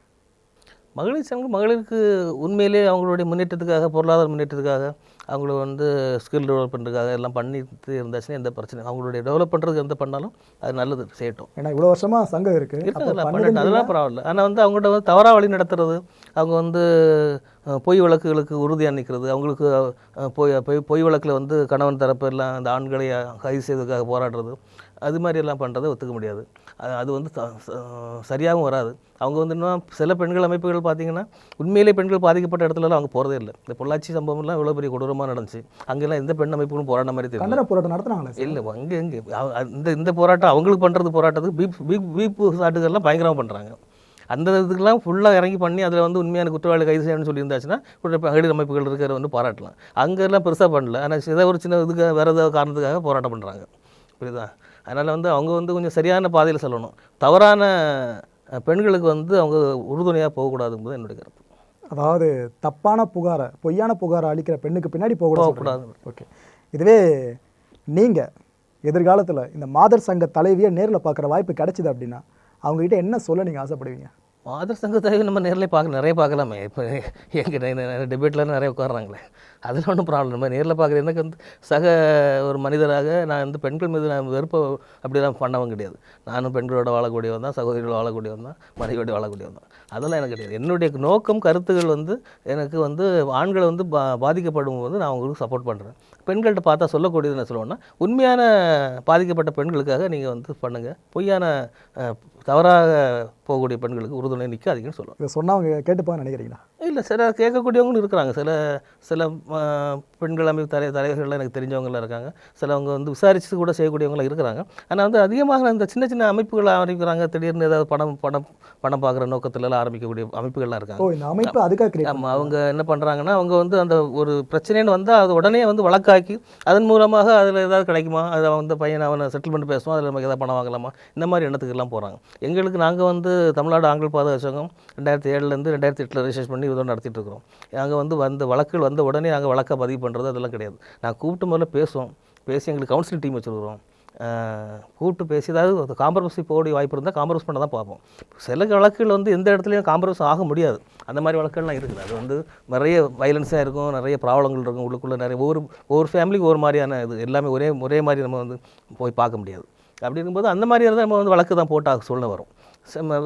மகளிர் சங்கம் மகளிருக்கு உண்மையிலே அவங்களுடைய முன்னேற்றத்துக்காக, பொருளாதார முன்னேற்றத்துக்காக, அவங்கள வந்து ஸ்கில் டெவலப் பண்ணுறதுக்காக எல்லாம் பண்ணிட்டு இருந்தாச்சுன்னா எந்த பிரச்சனை, அவங்களுடைய டெவலப் பண்ணுறதுக்கு எந்த பண்ணாலும் அது நல்லது, செய்யட்டும். ஏன்னா இவ்வளோ வருஷமாக சங்கம் இருக்குது, அதெல்லாம் பரவாயில்ல. ஆனால் வந்து அவங்கள்ட்ட வந்து தவறாக வழி நடத்துறது, அவங்க வந்து பொய் வழக்குகளுக்கு உறுதியாக நிற்கிறது, அவங்களுக்கு பொய் வழக்கில் வந்து கணவன் தரப்பு எல்லாம் அந்த ஆண்களை கைது செய்வதற்காக போராடுறது, அது மாதிரி எல்லாம் பண்ணுறதை ஒத்துக்க முடியாது. அது வந்து சரியாகவும் வராது. அவங்க வந்து இன்னும் சில பெண்கள் அமைப்புகள் பார்த்திங்கன்னா உண்மையிலே பெண்கள் பாதிக்கப்பட்ட இடத்துலலாம் அவங்க போகிறதே இல்லை. இந்த பொள்ளாச்சி சம்பவம்லாம் இவ்வளோ பெரிய கொடூரமாக நடந்துச்சு. அங்கெல்லாம் எந்த பெண் அமைப்புகளும் போராடின மாதிரி தெரியும். போராட்டம் நடத்துனாங்களே இல்லை, அங்கே இந்த போராட்டம் அவங்களுக்கு பண்ணுறது போராட்டத்துக்கு பீப்பு சாட்டுகள்லாம் பயங்கரமாக பண்ணுறாங்க. அந்த இதுக்கெல்லாம் ஃபுல்லாக இறங்கி பண்ணி அதில் வந்து உண்மையான குற்றவாளி கைது செய்யணும்னு சொல்லியிருந்தாச்சுன்னா மகளிர் அமைப்புகள் இருக்கிற வந்து பாராட்டலாம். அங்கெல்லாம் பெருசாக பண்ணல. ஆனால் ஏதோ ஒரு சின்ன இதுக்கு வேறு ஏதாவது காரணத்துக்காக போராட்டம் பண்ணுறாங்க. புரியுதா? அதனால் வந்து அவங்க வந்து கொஞ்சம் சரியான பாதையில் சொல்லணும். தவறான பெண்களுக்கு வந்து அவங்க உறுதுணையாக போகக்கூடாதுங்கிறது என்னுடைய கருத்து. அதாவது தப்பான புகாரை, பொய்யான புகாரை அளிக்கிற பெண்ணுக்கு பின்னாடி போகக்கூடாது. ஓகே, இதுவே நீங்கள் எதிர்காலத்தில் இந்த மாதர் சங்க தலைவியை நேரில் பார்க்குற வாய்ப்பு கிடைச்சிது அப்படின்னா அவங்ககிட்ட என்ன சொல்ல நீங்கள் ஆசைப்படுவீங்க? மாதர் சங்க தலைவி நம்ம நேரில் நிறைய பார்க்கலாமே. இப்போ எங்கள் டிபேட்டில் நிறைய உட்காடுறாங்களே, அதில் ஒன்றும் ப்ராப்ளம். நம்ம நேரில் பார்க்குறது எனக்கு வந்து சக ஒரு மனிதராக நான் வந்து பெண்கள் மீது நான் வெறுப்ப அப்படிலாம் பண்ணவன் கிடையாது. நானும் பெண்களோட வாழக்கூடியவன் தான், சகோதரிகளோட வாழக்கூடியவன் தான், மனைவியோட வாழக்கூடியவன் தான். அதெல்லாம் எனக்கு கிடையாது. என்னுடைய நோக்கம், கருத்துக்கள் வந்து எனக்கு வந்து ஆண்களை வந்து பாதிக்கப்படும் போது நான் அவங்களுக்கு சப்போர்ட் பண்ணுறேன். பெண்கள்கிட்ட பார்த்தா சொல்லக்கூடியது என்ன சொல்லுவோன்னா, உண்மையான பாதிக்கப்பட்ட பெண்களுக்காக நீங்கள் வந்து பண்ணுங்கள், பொய்யான தவறாக போகக்கூடிய பெண்களுக்கு உறுதுணை நிற்காதீங்கன்னு சொல்லுவோம். இதை சொன்னால் அவங்க கேட்டுப்பான்னு நினைக்கிறீங்களா? இல்லை, சில கேட்கக்கூடியவங்களும் இருக்கிறாங்க. சில பெண்கள் அமைப்பு தலைவர்கள்லாம் எனக்கு தெரிஞ்சவங்களாம் இருக்காங்க. சிலவங்க வந்து விசாரித்து கூட செய்யக்கூடியவங்களாம் இருக்கிறாங்க. ஆனால் வந்து அதிகமாக இந்த சின்ன சின்ன அமைப்புகள் ஆரம்பிக்கிறாங்க. திடீர்னு ஏதாவது பணம் பார்க்குற நோக்கத்துலலாம் ஆரம்பிக்கக்கூடிய அமைப்புகள்லாம் இருக்காங்க. இந்த அமைப்பு அதுக்காக ஆமாம், அவங்க என்ன பண்ணுறாங்கன்னா, அவங்க வந்து அந்த ஒரு பிரச்சனைன்னு வந்தால் அது உடனே வந்து வழக்காக்கி அதன் மூலமாக அதில் ஏதாவது கிடைக்குமா, அதை வந்து பையனை அவனை செட்டில்மெண்ட் பேசுவோம், அதில் நமக்கு எதாவது பணம் வாங்கலாமா, இந்த மாதிரி எண்ணத்துக்கெல்லாம் போகிறாங்க. எங்களுக்கு நாங்கள் வந்து தமிழ்நாடு ஆண்கள் பாதுகாப்பு சங்கம் 2007லேருந்து 2008 ரெஜிஸ்டர் பண்ணி இதோடு நடத்திட்டு இருக்கிறோம். நாங்கள் வந்து வழக்குகள் வந்த உடனே நாங்கள் வழக்கை பதிவு பண்ணுறது அதெல்லாம் கிடையாது. நான் கூப்பிட்டு முதல்ல பேசி எங்களுக்கு கவுன்சிலிங் டீம் வச்சுருக்கிறோம். கூப்பிட்டு பேசி ஏதாவது காம்ப்ரமைஸ் போகக்கூடிய வாய்ப்பு இருந்தால் காம்ப்ரமைஸ் பண்ண தான் பார்ப்போம். சில வழக்குகள் வந்து எந்த இடத்துலையும் காம்ப்ரமைஸ் ஆக முடியாது. அந்த மாதிரி வழக்குகள்லாம் இருக்குது. அது வந்து நிறைய வைலன்ஸாக இருக்கும், நிறைய ப்ராப்ளங்கள் இருக்கும், உள்ளுக்குள்ளே நிறைய ஒவ்வொரு ஃபேமிலிக்கு ஒவ்வொரு மாதிரியான இது எல்லாமே ஒரே மாதிரி நம்ம வந்து போய் பார்க்க முடியாது. அப்படி இருக்கும்போது அந்த மாதிரி இருந்தால் நம்ம வந்து வழக்கு தான் போட்டால் சூழ்நிலை வரும்.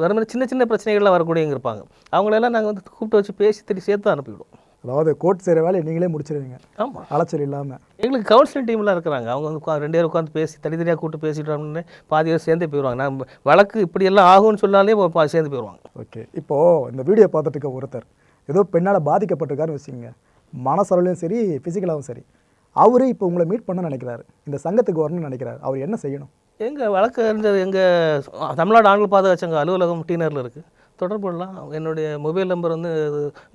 வேறு மாதிரி சின்ன சின்ன பிரச்சனைகள்லாம் வரக்கூடியவங்க இருப்பாங்க. அவங்களெல்லாம் நாங்கள் வந்து கூப்பிட்டு வச்சு பேசி சேர்த்து அனுப்பிவிடுவோம். அதாவது கோர்ட் செய்கிற வேலையை நீங்களே முடிச்சிருவீங்க. ஆமாம், அலைச்சல் இல்லாமல். எங்களுக்கு கவுன்சிலிங் டீம்லாம் இருக்கிறாங்க. அவங்க வந்து 2 பேர் உட்காந்து பேசி தனித்தனியாக கூப்பிட்டு பேசிட்டோம்னு பாதி பேர் சேர்ந்தே போயிடுவாங்க. நம்ம வழக்கு இப்படியெல்லாம் ஆகும்னு சொன்னாலே சேர்ந்து போயிடுவாங்க. ஓகே, இப்போது இந்த வீடியோ பார்த்துட்டு இருக்க ஒருத்தர் ஏதோ பெண்ணால் பாதிக்கப்பட்டிருக்காருன்னு வச்சுக்கோங்க, மனசளவுலையும் சரி ஃபிசிக்கலாகவும் சரி, அவர் இப்போ உங்களை மீட் பண்ண நினைக்கிறாரு, இந்த சங்கத்துக்கு வரணும்னு நினைக்கிறாரு, அவர் என்ன செய்யணும்? எங்கள் வழக்கறிஞர் எங்கள் தமிழ்நாடு ஆண்கள் பாதுகாப்பு சங்க அலுவலகம் டீனரில் இருக்குது, தொடர்பு கொள்ளலாம். என்னுடைய மொபைல் நம்பர் வந்து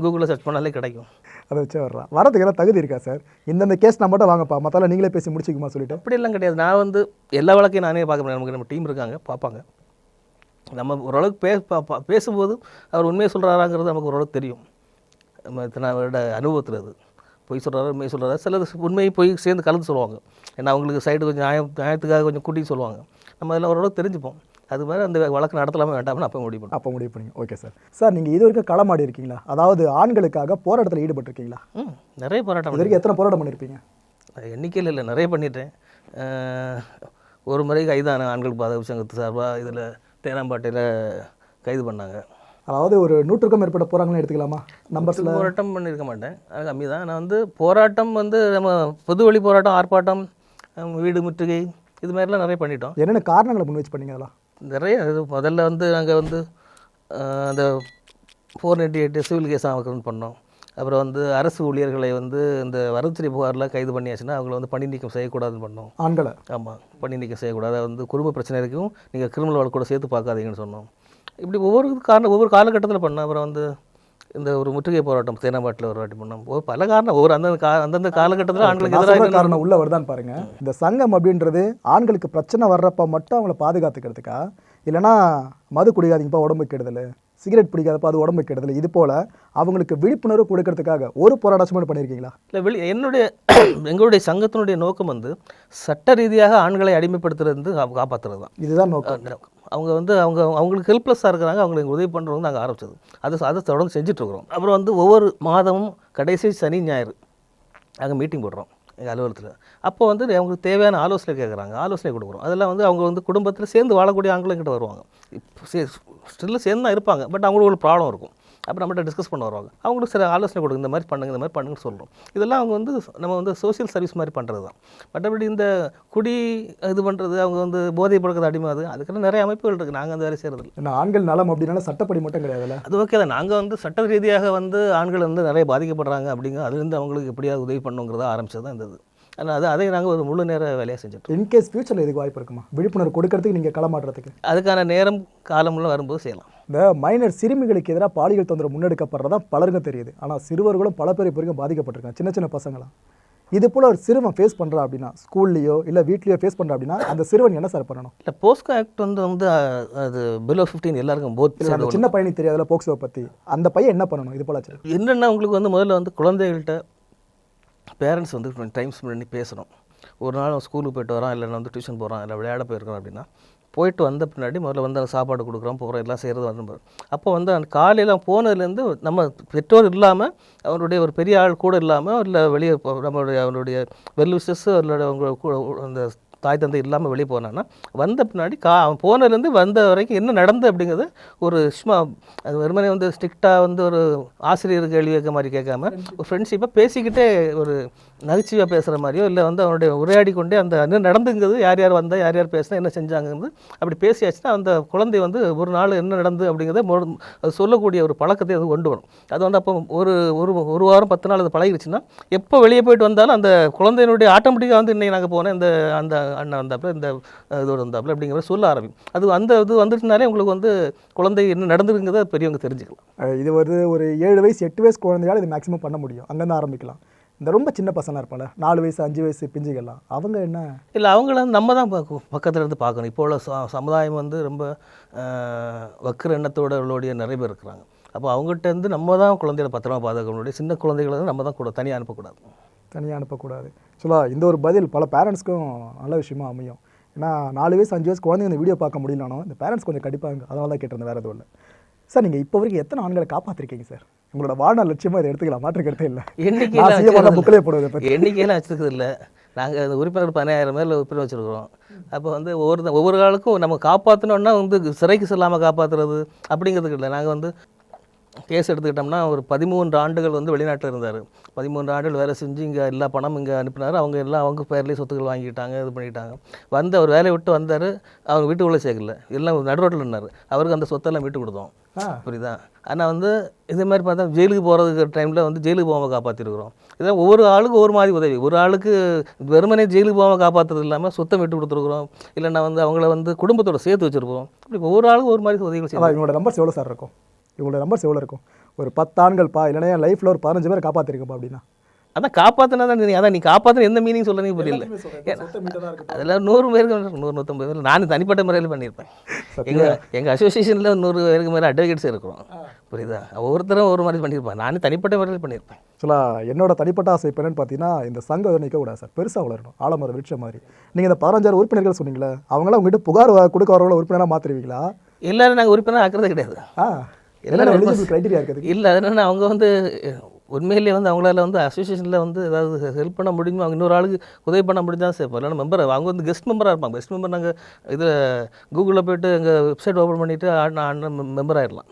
கூகுளில் சர்ச் பண்ணாலே கிடைக்கும். அதை வச்சு வர்றான். வரதுக்கு எல்லாம் தகுதி இருக்கா சார்? இந்தந்த கேஸ் நான் மட்டும் வாங்கப்பா, மற்ற நீங்களே பேசி முடிச்சுக்குமா சொல்லிட்டு? அப்படியெல்லாம் கிடையாது. நான் வந்து எல்லா வழக்கையும் நானே பார்க்க முடியாது. நமக்கு நம்ம டீம் இருக்காங்க, பார்ப்பாங்க. நம்ம ஓரளவுக்கு பேசும்போது அவர் உண்மையை சொல்கிறாராங்கிறது நமக்கு ஓரளவுக்கு தெரியும். நம்ம இத்தனை வருட அனுபவத்தில் அது பொய் சொல்கிறாரு உண்மையை சொல்கிறாரு. சிலர் உண்மையை போய் சேர்ந்து கலந்து சொல்லுவாங்க. ஏன்னா அவங்களுக்கு சைடு கொஞ்சம் நியாயத்துக்காக கொஞ்சம் கூட்டி சொல்லுவாங்க. நம்ம அதெல்லாம் ஓரளவுக்கு தெரிஞ்சுப்போம். அது மாதிரி அந்த வழக்கு நடத்தலாமல் வேண்டாம்னு அப்போ முடிவு பண்ணும். அப்போ முடிவு பண்ணி. Okay sir. சார் நீங்கள் இது வரைக்கும் களமாடி இருக்கீங்களா? அதாவது ஆண்களுக்காக போராட்டத்தில் ஈடுபட்டிருக்கீங்களா? நிறைய போராட்டம். இது வரைக்கும் எத்தனை போராட்டம் பண்ணியிருப்பீங்க? எண்ணிக்கையில் இல்லை, நிறைய பண்ணிட்டேன். ஒரு முறை கைதான ஆண்கள் பாதுகாப்பு சங்கத்து சார்பாக இதில் தேனாம்பாட்டையில் கைது பண்ணாங்க. அதாவது ஒரு 100க்கும் மேற்பட்ட போராட்டங்களும் எடுத்துக்கலாமா? நம்பர்ஸில் போராட்டம் பண்ணியிருக்க மாட்டேன், அது கம்மி தான். நான் வந்து போராட்டம் வந்து நம்ம பொது வழி போராட்டம், ஆர்ப்பாட்டம், வீடு முற்றுகை, இது மாதிரிலாம் நிறைய பண்ணிட்டோம். என்னென்ன காரணங்களை முன் வச்சு பண்ணீங்க? அதெல்லாம் நிறைய. முதல்ல வந்து நாங்கள் வந்து அந்த 498 சிவில் கேஸ் அமைக்கணும்னு பண்ணோம். அப்புறம் வந்து அரசு ஊழியர்களை வந்து இந்த வரதட்சணை புகாரில் கைது பண்ணியாச்சுன்னா அவங்கள வந்து பணி நீக்கம் செய்யக்கூடாதுன்னு பண்ணோம். ஆண்களை? ஆமாம், பணி நீக்கம் செய்யக்கூடாது. அது வந்து குடும்ப பிரச்சனை இருக்கும், நீங்கள் கிரிமினல் வழக்கு கூட சேர்த்து பார்க்காதீங்கன்னு சொன்னோம். இப்படி ஒவ்வொரு காலகட்டத்தில் பண்ணோம். அப்புறம் வந்து இந்த ஒரு முற்றுகை போராட்டம் தேனாம்பாட்டில் ஒரு வாட்டி பண்ணோம். பல காரணம், அந்தந்த காலகட்டத்தில் ஆண்களுக்கு எதிராக காரணம் உள்ள வருதான்னு பாருங்க. இந்த சங்கம் அப்படின்றது ஆண்களுக்கு பிரச்சனை வர்றப்ப மட்டும் அவங்கள பாதுகாத்துக்கிறதுக்கா, இல்லைனா மது குடிக்காதீங்கப்பா உடம்பு கெடுதல், சிகரெட் பிடிக்காதப்பா அது உடம்பு கெடுதல், இது போல அவங்களுக்கு விழிப்புணர்வு கொடுக்கறதுக்காக ஒரு போராட்டம் பண்ணியிருக்கீங்களா? இல்லை, எங்களுடைய சங்கத்தினுடைய நோக்கம் வந்து சட்ட ரீதியாக ஆண்களை அடிமைப்படுத்துறது காப்பாற்றுறது தான். இதுதான் நோக்கம். அவங்க வந்து அவங்களுக்கு ஹெல்ப்லெஸ்ஸாக இருக்கிறாங்க, அவங்களுக்கு உதவி பண்ணுறவங்க நாங்கள் ஆரம்பிச்சது. அதை தொடர்ந்து செஞ்சிட்ருக்குறோம். அப்புறம் வந்து ஒவ்வொரு மாதமும் கடைசி சனி ஞாயிறு நாங்கள் மீட்டிங் போடுறோம் எங்கள் அலுவலகத்தில். அப்போ வந்து அவங்களுக்கு தேவையான ஆலோசனை கேட்குறாங்க, ஆலோசனை கொடுக்குறோம். அதெல்லாம் வந்து அவங்க வந்து குடும்பத்தில் சேர்ந்து வாழக்கூடிய ஆண்களும் கிட்ட வருவாங்க. ஸ்டில்ல சேர்ந்து தான் இருப்பாங்க, பட் அவங்களுக்கு ஒரு ப்ராப்ளம் இருக்கும். அப்போ நம்மகிட்ட டிஸ்கஸ் பண்ண வருவாங்க. அவங்களுக்கு சில ஆலோசனை கொடுங்க, இந்த மாதிரி பண்ணுங்கன்னு சொல்கிறோம். இதெல்லாம் அவங்க வந்து நம்ம வந்து சோசியல் சர்வீஸ் மாதிரி பண்ணுறது தான். மற்றபடி இந்த குடி இது பண்ணுறது, அவங்க வந்து போதை பழக்கத்தை அடிமை, அதுக்கெல்லாம் நிறைய அமைப்புகள் இருக்குது. நாங்கள் அந்த வேலை செய்கிறது. ஏன்னா ஆண்கள் நலம் அப்படின்னால சட்டப்படி மட்டும் கிடையாதுல்ல? அது ஓகே தான். நாங்கள் வந்து சட்ட ரீதியாக வந்து ஆண்கள் வந்து நிறைய பாதிக்கப்படுறாங்க அப்படிங்க, அதுலேருந்து அவங்களுக்கு எப்படியாவது உதவி பண்ணுங்கிறத ஆரம்பிச்சது தான் இருந்தது. ஆனால் அதை நாங்கள் ஒரு முழு நேர வேலையாக செஞ்சுட்டோம். இன்கேஸ் ஃபியூச்சரில் இதுக்கு வாய்ப்பு இருக்குமா விழிப்புணர்வு கொடுக்கறதுக்கு, நீங்கள் களமாட்டுறதுக்கு? அதுக்கான நேரம் காலம்லாம் வரும்போது செய்யலாம். இந்த மைனர் சிறுமிகளுக்கு எதிராக பாலியல் தொந்தரவு முன்னெடுக்கப்படுறதா பலருக்கும் தெரியுது. ஆனால் சிறுவர்களும் பல பேர் இப்போ வரைக்கும் பாதிக்கப்பட்டிருக்காங்க, சின்ன சின்ன பசங்களாம். இது போல் ஒரு சிறுவன் ஃபேஸ் பண்ணுறா அப்படின்னா, ஸ்கூல்லையோ இல்லை வீட்லையோ ஃபேஸ் பண்ணுறா அப்படின்னா, அந்த சிறுவன் என்ன சார் பண்ணணும்? இல்லை, போஸ்கோ ஆக்ட் வந்து அது பிலோ 15 எல்லாருக்கும் அந்த சின்ன பையனுக்கு தெரியாதுல போக்சோ பற்றி, அந்த பையன் என்ன பண்ணணும்? இது போல என்னென்னா உங்களுக்கு வந்து முதல்ல வந்து குழந்தைகள்கிட்ட பேரண்ட்ஸ் வந்து டைம் ஸ்பெண்ட் பண்ணி பேசணும். ஒரு நாள் ஸ்கூலுக்கு போய்ட்டு வரான், இல்லைன்னா வந்து டியூஷன் போகிறான், இல்லை விளையாட போயிருக்கிறோம் அப்படின்னா, போயிட்டு வந்த பின்னாடி முதல்ல வந்து சாப்பாடு கொடுக்குறோம், போகிறோம், எல்லாம் செய்கிறது வந்து அப்போ வந்து அந்த காலையில் போனதுலேருந்து நம்ம பெற்றோர் இல்லாமல், அவருடைய ஒரு பெரிய ஆள் கூட இல்லாமல், இல்லை வெளியே அவருடைய வெல் விஷஸ் அந்த தாய் தந்தை இல்லாமல் வெளியே போனான்னா, வந்த பின்னாடி அவன் போனதுலேருந்து வந்த வரைக்கும் என்ன நடந்து அப்படிங்கிறது ஒரு சும்மா அது வெறுமனே வந்து ஸ்ட்ரிக்டாக வந்து ஒரு ஆசிரியர் கேள்வி கேட்க மாதிரி கேட்காம, ஒரு ஃப்ரெண்ட்ஷிப்பாக பேசிக்கிட்டே ஒரு நகைச்சுவையாக பேசுகிற மாதிரியோ, இல்லை வந்து அவனுடைய உரையாடி கொண்டே அந்த என்ன நடந்துங்கிறது, யார் யார் வந்தால் யார் யார் பேசினா என்ன செஞ்சாங்கிறது அப்படி பேசியாச்சுன்னா, அந்த குழந்தை வந்து ஒரு நாள் என்ன நடந்து அப்படிங்கிறத அது சொல்லக்கூடிய ஒரு பழக்கத்தை அது கொண்டு வரும். அது வந்து அப்போ ஒரு வாரம் 10 நாள் அது பழகிடுச்சுன்னா, எப்போ வெளியே போயிட்டு வந்தாலும் அந்த குழந்தையினுடைய ஆட்டோமேட்டிக்காக வந்து இன்னைக்கு நாங்கள் போனேன், அந்த அண்ணன் வந்தாப்புல, இந்த இதோடு வந்தாப்புல அப்படிங்கிற சொல்ல ஆரம்பிக்கும். அது இது வந்துட்டுனாலே உங்களுக்கு வந்து குழந்தை என்ன நடந்துருங்கிறத பெரியவங்க தெரிஞ்சுக்கலாம். இது ஒரு 7 வயசு 8 வயசு குழந்தையால் இது மேக்ஸிமம் பண்ண முடியும், அங்கேருந்து ஆரம்பிக்கலாம். இந்த ரொம்ப சின்ன பசங்க இருப்பாங்க, 4 வயசு 5 வயசு பிஞ்சுகள்லாம், அவங்க என்ன இல்லை, அவங்கள நம்ம தான் பக்கத்தில் இருந்து பார்க்கணும். இப்போ உள்ள சமுதாயம் வந்து ரொம்ப வக்கர எண்ணத்தோடைய நிறைய பேர் இருக்கிறாங்க. அப்போ அவங்ககிட்ட இருந்து நம்ம தான் குழந்தைகளை பத்திரமா பாதுகாக்கணும். சின்ன குழந்தைகளை நம்ம தான் கூட தனியாக அனுப்பக்கூடாது. இந்த ஒரு பதில் பல பேரண்ட்ஸ்க்கும் நல்ல விஷயமா அமையும். ஏன்னா 4 வயசு 5 வயசு குழந்தைங்க இந்த வீடியோ பார்க்க முடியலனோ இந்த பேரண்ட்ஸ் கொஞ்சம் கண்டிப்பாங்க. அதனால தான் கேட்டிருந்தேன், வேறு எதுவும் இல்லை. சார், நீங்கள் இப்போ வரைக்கும் எத்தனை ஆண்களை காப்பாற்றிருக்கீங்க சார்? உங்களோட வாழ்நாள் லட்சியமாக இதை எடுத்துக்கலாம், மாற்றுக்கிறதே இல்லை. எண்ணிக்கையெல்லாம் வச்சுருக்குது இல்லை. நாங்கள் உறுப்பினர் 10,000 மேலே உறுப்பினர் வச்சுருக்கிறோம். அப்போ வந்து ஒவ்வொரு ஆளுக்கும் நம்ம காப்பாற்றணுன்னா வந்து சிறைக்கு செல்லாமல் காப்பாற்றுறது அப்படிங்கிறதுக்கு இல்லை. நாங்கள் வந்து கேஸ் எடுத்துக்கிட்டோம்னா ஒரு 13 ஆண்டுகள் வந்து வெளிநாட்டில் இருந்தார். 13 ஆண்டுகள் வேலை செஞ்சு இங்கே எல்லா பணம் இங்கே அனுப்பினார். அவங்க எல்லாம் அவங்க பேர்லேயே சொத்துக்கள் வாங்கிட்டாங்க, இது பண்ணிட்டாங்க. வந்து அவர் வேலையை விட்டு வந்தார், அவங்க வீட்டுக்குள்ளே சேர்க்கல, எல்லாம் நடுரோட்டில் நின்னார். அவருக்கு அந்த சொத்தெல்லாம் மீட்டு கொடுத்தோம். புரியுதா? ஆனால் வந்து இதே மாதிரி பார்த்தா ஜெயிலுக்கு போகிறதுக்கு டைமில் வந்து ஜெயிலுக்கு போகாமல் காப்பாற்றிருக்கிறோம். இதெல்லாம் ஒவ்வொரு ஆளுக்கு ஒவ்வொரு மாதிரி உதவி. ஒரு ஆளுக்கு வெறுமனே ஜெயிலுக்கு போகாமல் காப்பாற்றுறது இல்லாமல் சொத்தை விட்டு கொடுத்துருக்குறோம், இல்லைன்னா வந்து அவங்கள வந்து குடும்பத்தோட சேர்த்து வச்சுருப்போம். இப்படி ஒவ்வொரு ஆளுக்கும் ஒரு மாதிரி உதவிகள் செய்யலாம். இவங்களோட நம்பர்ஸ் எவ்வளோ சார் இருக்கும்? இவங்களோட நம்பர்ஸ் எவ்வளோ இருக்கும்? ஒரு 10 ஆண்கள்ப்பா, இல்லைன்னா என் லைஃப்பில் ஒரு 15 பேர் காப்பாற்றிருக்குப்பா அப்படின்னா. அதான் காப்பாற்றினா தான் அதான் நீ காப்பாற்றின எந்த மீனிங் சொல்கிறீங்க புரியல. அதில் 100 பேருக்கு 100-150 பேர் நான் தனிப்பட்ட முறையில் பண்ணியிருப்பேன். எங்கள் அசோசியேஷனில் 100 பேருக்கு மேலே அட்வொகேட்ஸ் இருக்கிறோம். புரியுதா? ஒவ்வொருத்தரும் ஒரு மாதிரி பண்ணியிருப்பேன், நான் தனிப்பட்ட முறையில் பண்ணியிருப்பேன். ஆக்சுவலாக என்னோட தனிப்பட்ட ஆசை இப்போ என்னன்னு பார்த்தீங்கன்னா, இந்த சங்கம் நிற்கக்கூடாது சார், பெருசாக வளரணும், ஆலமரம் விருட்சம் மாதிரி. நீங்கள் இந்த 15 உறுப்பினர்கள் சொன்னீங்களே, அவங்களாம் உங்ககிட்ட புகார் கொடுக்க வரவங்கள உறுப்பினராக மாற்றுவீங்களா? எல்லாரும் நாங்கள் உறுப்பினர் ஆக்குறது கிடையாது. எல்லாரும் கிரைட்டீரியா இருக்குது இல்லை. அதனால அவங்க வந்து உண்மையிலேயே வந்து அவங்களால வந்து அசோசியேஷனில் வந்து ஏதாவது ஹெல்ப் பண்ண முடியுமோ, அவங்க இன்னொரு ஆளுக்கு உதவி பண்ண முடிஞ்சால் சேர்ப்போம். இல்லைன்னா மெம்பர் அவங்க வந்து கெஸ்ட் மெம்பராக இருப்பாங்க. கெஸ்ட் மெம்பர் நாங்கள் இதில் கூகுளில் போய்ட்டு எங்கள் வெப்சைட் ஓப்பன் பண்ணிவிட்டு மெம்பர் ஆகிடலாம்.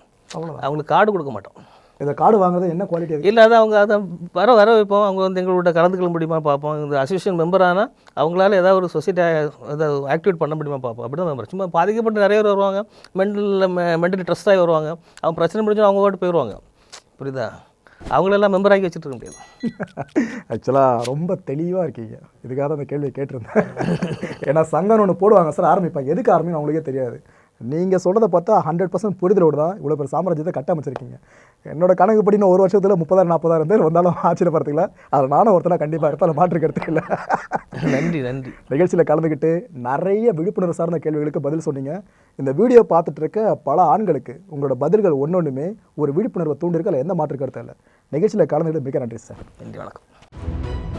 அவங்களுக்கு கார்டு கொடுக்க மாட்டோம். இந்த கார்டு வாங்குறது என்ன குவாலிட்டி? இல்லை, அது அவங்க அதை வர வைப்போம். அவங்க வந்து எங்களோட கலந்துக்க முடியுமா பார்ப்போம். இந்த அசோசியேஷன் மெம்பர் ஆனால் அவங்களால ஏதாவது ஒரு சொசைட்டி ஏதாவது ஆக்டிவேட் பண்ண முடியுமா பார்ப்போம். அப்படி தான் மெம்பர். சும்மா பாதிக்கப்பட்டு நிறைய பேர் வருவாங்க, மென்டலி ட்ரெஸ் ஆகி வருவாங்க. அவங்க பிரச்சனை முடிஞ்சு அவங்க பாட்டு போயிடுவாங்க. புரியுதா? அவங்களெல்லாம் மெம்பர் ஆகி வச்சுட்டு இருக்க முடியாது. ஆக்சுவலாக ரொம்ப தெளிவாக இருக்கீங்க. இதுக்காக தான் அந்த கேள்வியை கேட்டிருந்தேன். ஏன்னா சங்கம்னு ஒன்று போடுவாங்க சார், ஆரம்பிப்பாங்க. எதுக்கு ஆரம்பிக்கும் அவங்களுக்கே தெரியாது. நீங்கள் சொல்கிறத பார்த்தா 100% புரிதலோடு தான் இவ்வளோ பேர் சாம்ராஜ்யத்தை கட்டமைச்சிருக்கீங்க. என்னோட கணக்குப்படி இன்னும் ஒரு வருஷத்தில் 30,000-40,000 பேர் வந்தாலும் ஆச்சரியப்படுறதுல அதில் நானும் ஒருத்தனா கண்டிப்பாக இருப்பேன், மாற்றுக்கிறதுக்கு இல்லை. நன்றி நன்றி. நிகழ்ச்சியில் கலந்துக்கிட்டு நிறைய விழிப்புணர்வு சார்ந்த கேள்விகளுக்கு பதில் சொன்னீங்க. இந்த வீடியோ பார்த்துட்டு இருக்க பல ஆண்களுக்கு உங்களோட பதில்கள் ஒன்னொன்றுமே ஒரு விழிப்புணர்வை தூண்டிருக்கு. அதில் எந்த மாற்று கருத்து இல்லை. நிகழ்ச்சியில் கலந்துக்கிட்டு மிக நன்றி சார். நன்றி, வணக்கம்.